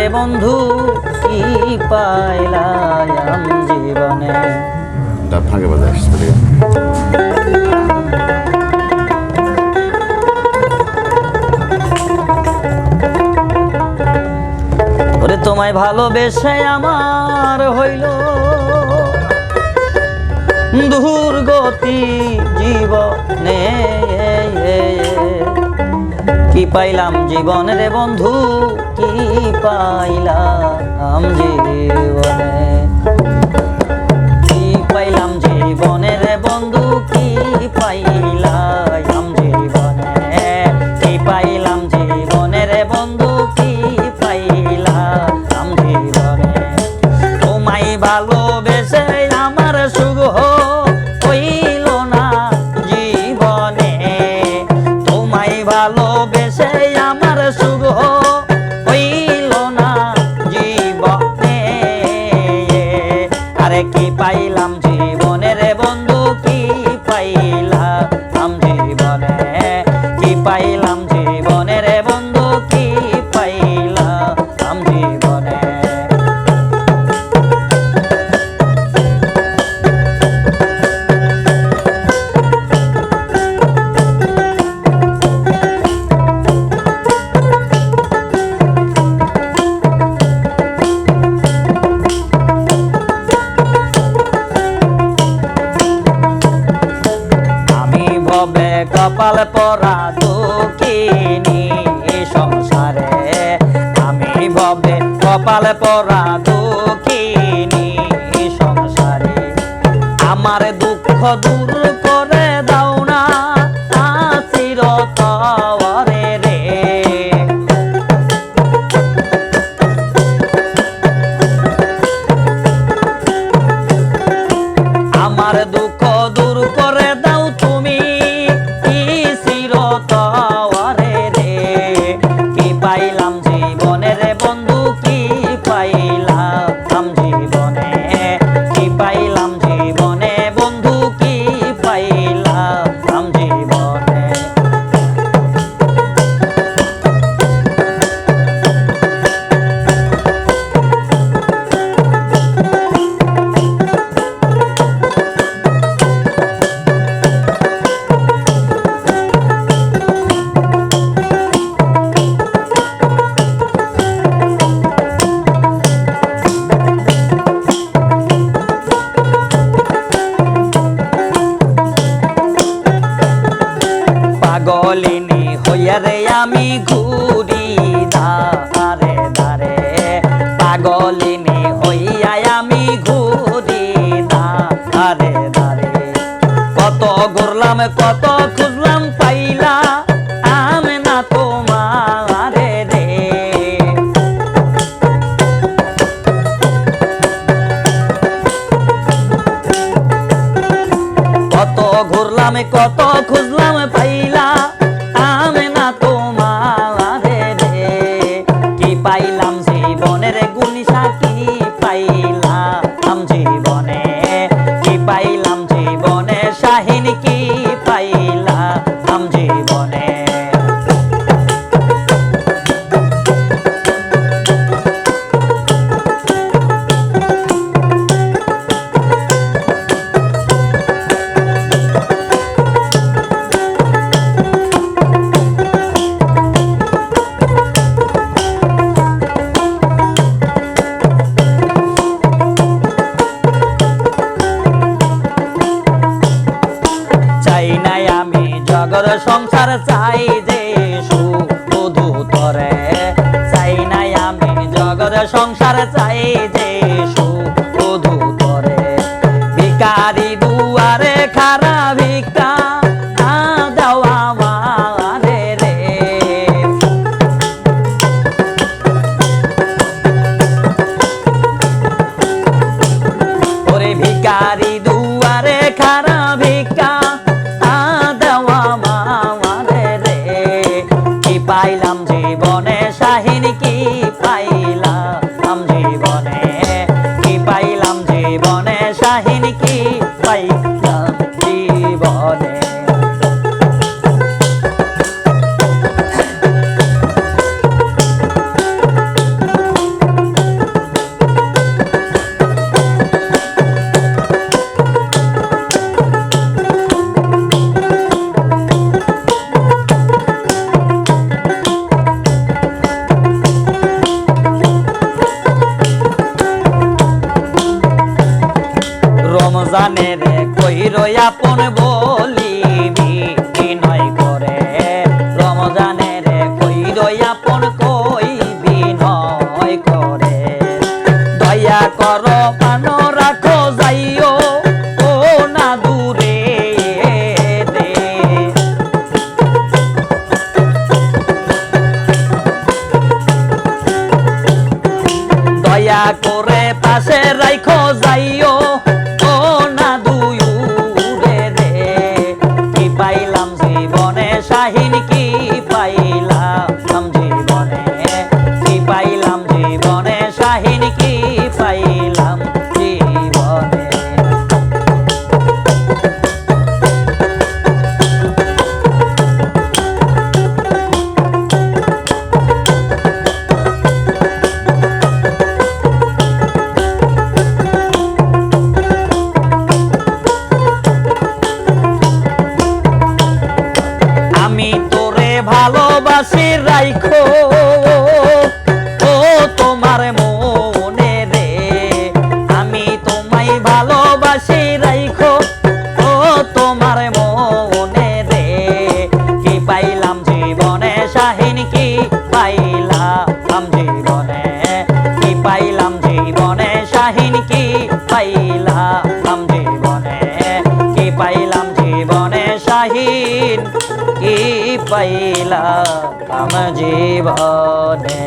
রে বন্ধু কি পাইলাম জীবনে। ফাঁকে বাজে আসছে। ওরে তোমায় ভালোবেসে আমার হইল দুর্গতি জীবনে। কি পাইলাম জীবনে রে বন্ধু কি পাইলাম জীবনে। কি পাইলাম জীবনে রে বন্ধু কি পাইলাম জীবনে। কি পাইলাম জীবনে রে বন্ধু কি পাইলাম জীবনে। তোমায় ভালোবেসে আমার সুখ হইল না জীবনে। তোমায় ভালোবেসে আমার সুখ হইল না জীবনে। আরে কি পাইলাম জীবনে রে বন্ধু কি পাইলাম জীবনে। কি পাইলাম জীবনে রে বন্ধু কি পাইলাম জীবনে। কপাল পরা দুঃখিনী সংসারে। আমি ভবে কপাল পরা দুঃখিনী সংসারে। আমার দুঃখ দূর করে দাও না চিরতরে রে। আমার দুঃখ দূর করে দাও তুমি চিরতরে রে। কি পাইলাম জীবনে রে বন্ধু কি পাইলাম জীবনে। কি পাইলাম জীবনে বন্ধু কি পাইলাম জীবনে। পাগলিনী হইয়া রে আমি ঘুরি ধারে ধারে। পাগলিনী হইয়া আমি ঘুরি ধারে ধারে। কত ঘুরলাম কত খুঁজলাম পাইলা আমি না তোমারে রে। কত ঘুরলাম কত খুঁজলাম পাইলা আমি না তোমারে রে। কি পাইলাম জীবনের গুণিসা কি পাইলাম জীবনে। কি পাইলাম জীবনে শাহিন কি পাইলাম জীবনে। জগর সংসার চাই যে শুধু তরে। চাই নাই আমি জগর সংসার চাই যে শুধু তরে। ভিখারি দুয়ারে খারা ভিক্ষা দেওয়া আমারে রে। ওরে ভিখারি দুয়ারে খারা ভিক্ষা পাইলাম জীবনে শাহিন কি পাইলাম জীবনে। রমজানের কইর আপন বলিবি বিনয় করে, রমজানের কইর আপন কইবি নয় করে। দয়া কর পান রাখো যাইও ও না দূরে রে। দয়া করে পাশে রাইখো যাইও ও না দুইরে রে। কি পাইলাম জীবনে শাহিন কি পাইলাম জীবনে, কি পাইলাম জীবনে শাহিন কি পাইলাম জীবনে। আমি তোরে ভালোবাসি রাইখো ও তোমার মনে রে। আমি তোমায় ভালোবাসি রাইখো ও তোমার মনে রে। কি পাইলাম জীবনে শাহিন কি পাইলাম জীবনে, কি পাইলাম জীবনে শাহিন কি পাইলাম জীবনে, কি পাইলাম জীবনে শাহিন কি পাইলাম জীবনে।